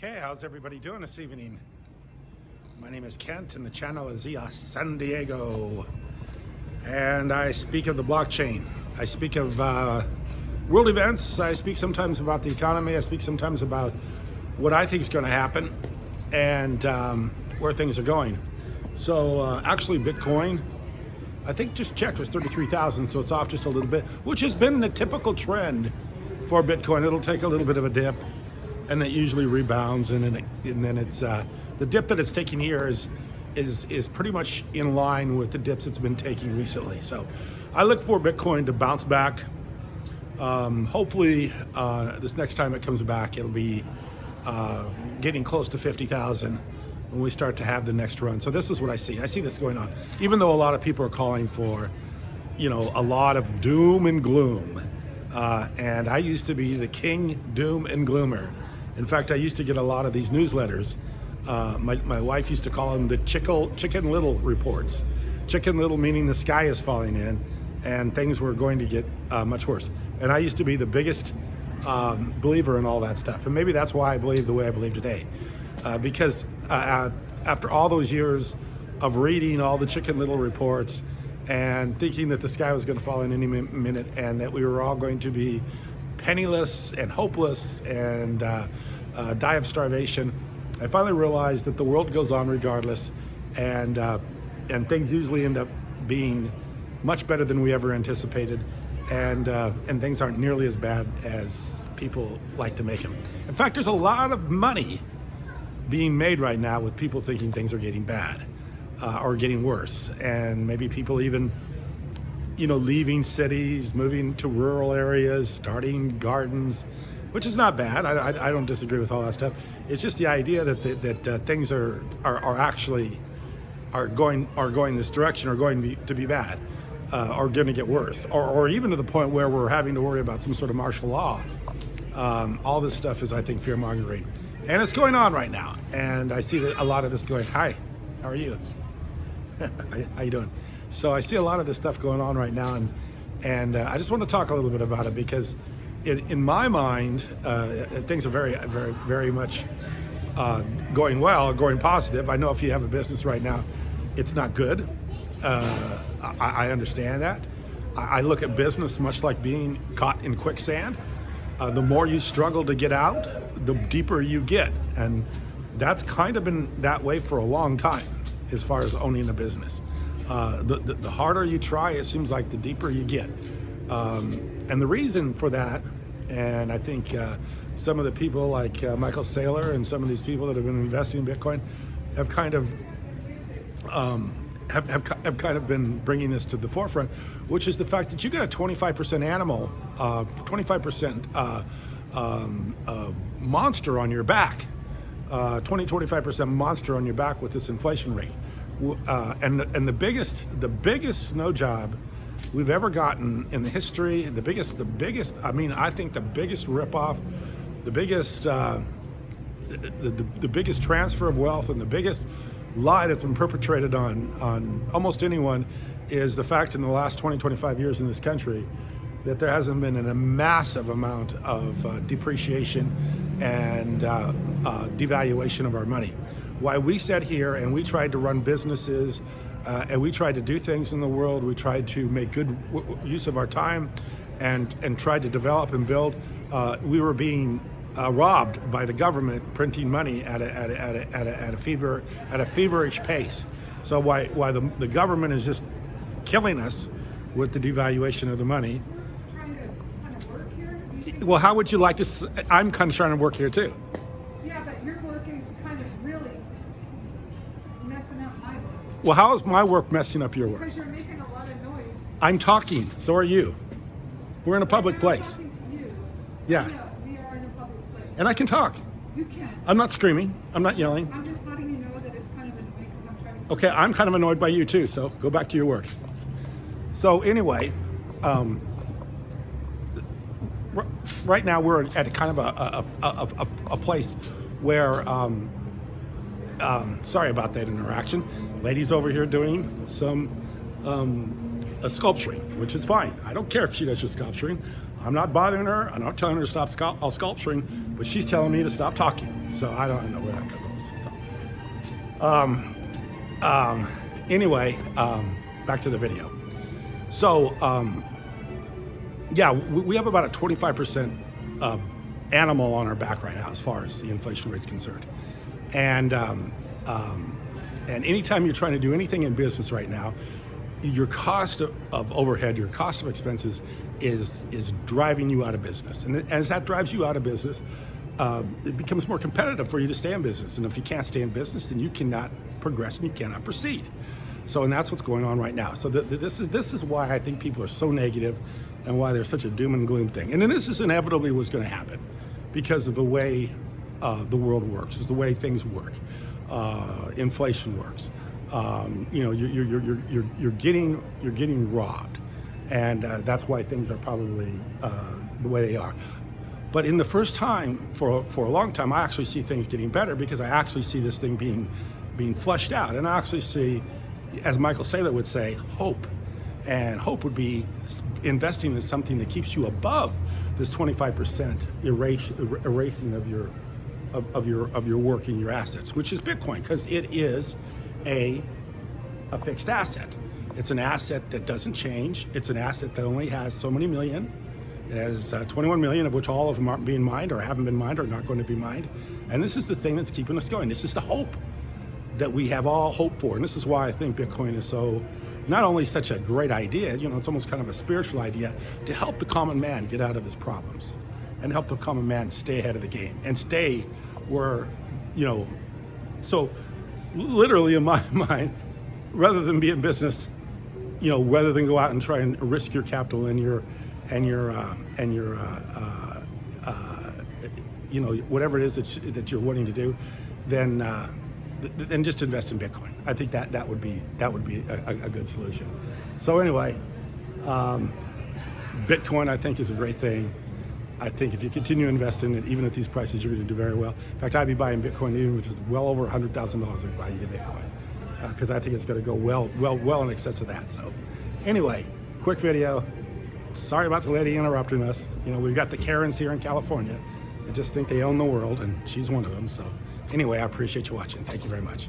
Okay, how's everybody doing this evening? My name is Kent and the channel is EOS San Diego. And I speak of the blockchain. I speak of world events. I speak sometimes about the economy. I speak sometimes about what I think is going to happen and where things are going. So actually Bitcoin, I think just checked, was 33,000, so it's off just a little bit, which has been the typical trend for Bitcoin. It'll take a little bit of a dip and that usually rebounds, and then it's the dip that it's taking here is pretty much in line with the dips it's been taking recently. So I look for Bitcoin to bounce back. Hopefully this next time it comes back, it'll be getting close to 50,000 when we start to have the next run. So this is what I see. I see this going on, even though a lot of people are calling for, a lot of doom and gloom. And I used to be the king doom and gloomer. In fact, I used to get a lot of these newsletters. My wife used to call them the Chicken Little reports. Chicken Little meaning the sky is falling in and things were going to get much worse. And I used to be the biggest believer in all that stuff. And maybe that's why I believe the way I believe today. Because after all those years of reading all the Chicken Little reports and thinking that the sky was going to fall in any minute and that we were all going to be penniless and hopeless and die of starvation, I finally realized that the world goes on regardless, and things usually end up being much better than we ever anticipated, and things aren't nearly as bad as people like to make them. In fact, there's a lot of money being made right now with people thinking things are getting bad or getting worse, and maybe people even leaving cities, moving to rural areas, starting gardens, which is not bad. I don't disagree with all that stuff. It's just the idea that things are actually going this direction, or going to be bad, or going to get worse, or even to the point where we're having to worry about some sort of martial law. All this stuff is, I think, fear mongering, and it's going on right now. And I see a lot of this going. Hi, how are you? How you doing? So I see a lot of this stuff going on right now, and I just want to talk a little bit about it because, in my mind, things are very, very, very much going well, going positive. I know if you have a business right now, it's not good. I understand that. I look at business much like being caught in quicksand. The more you struggle to get out, the deeper you get, and that's kind of been that way for a long time as far as owning a business. The harder you try, it seems like the deeper you get. And the reason for that, and I think some of the people like Michael Saylor and some of these people that have been investing in Bitcoin have kind of have kind of been bringing this to the forefront, which is the fact that you got a 25% animal, 25% monster on your back, 25% monster on your back with this inflation rate. And the biggest snow job we've ever gotten in the history, the biggest, I think the biggest ripoff, the biggest transfer of wealth, and the biggest lie that's been perpetrated on almost anyone is the fact in the last 25 years in this country that there hasn't been a massive amount of depreciation and devaluation of our money. Why we sat here and we tried to run businesses and we tried to do things in the world, we tried to make good use of our time and tried to develop and build, we were being robbed by the government printing money at a feverish pace. So why the government is just killing us with the devaluation of the money. Well, how would you like to? I'm kind of trying to work here too. Yeah, but your work is kind of really messing up my work. Well, how is my work messing up your work? Because you're making a lot of noise. I'm talking, so are you. We're in a public place. I'm talking to you. Yeah. I know, we are in a public place. And I can talk. You can. I'm not screaming. I'm not yelling. I'm just letting you know that it's kind of annoying because I'm trying to... Okay, I'm kind of annoyed by you too, so go back to your work. So anyway, right now we're at a kind of a place where, sorry about that interaction. Lady's over here doing some sculpturing, which is fine. I don't care if she does your sculpturing. I'm not bothering her. I'm not telling her to stop sculpturing, but she's telling me to stop talking. So I don't know where that goes. So, anyway, back to the video. So, yeah, we have about a 25% animal on our back right now as far as the inflation rate's concerned. And anytime you're trying to do anything in business right now, your cost of overhead, your cost of expenses is driving you out of business. And as that drives you out of business, it becomes more competitive for you to stay in business. And if you can't stay in business, then you cannot progress and you cannot proceed. So, and that's what's going on right now. So this is why I think people are so negative and why there's such a doom and gloom thing. And then this is inevitably what's going to happen because of the way the world works, is the way things work. Inflation works. You know, you're getting robbed, and that's why things are probably the way they are. But in the first time for a long time, I actually see things getting better because I actually see this thing being flushed out, and I actually see, as Michael Saylor would say, hope. And hope would be investing in something that keeps you above this 25% erasing of your work and your assets, which is Bitcoin, because it is a fixed asset. It's an asset that doesn't change. It's an asset that only has so many million. It has 21 million, of which all of them aren't being mined or haven't been mined or not going to be mined. And this is the thing that's keeping us going. This is the hope that we have all hope for. And this is why I think Bitcoin is so, not only such a great idea, you know, it's almost kind of a spiritual idea to help the common man get out of his problems and help the common man stay ahead of the game and stay where, you know, so literally in my mind, rather than be in business, you know, rather than go out and try and risk your capital and your you know, whatever it is that you're wanting to do, then just invest in Bitcoin. I think that would be a good solution. So anyway, Bitcoin I think is a great thing. I think if you continue to invest in it, even at these prices, you're going to do very well. In fact, I'd be buying Bitcoin even which is well over $100,000 of buying Bitcoin because I think it's going to go well in excess of that. So anyway, quick video. Sorry about the lady interrupting us. You know, we've got the Karens here in California. I just think they own the world, and she's one of them. So anyway, I appreciate you watching. Thank you very much.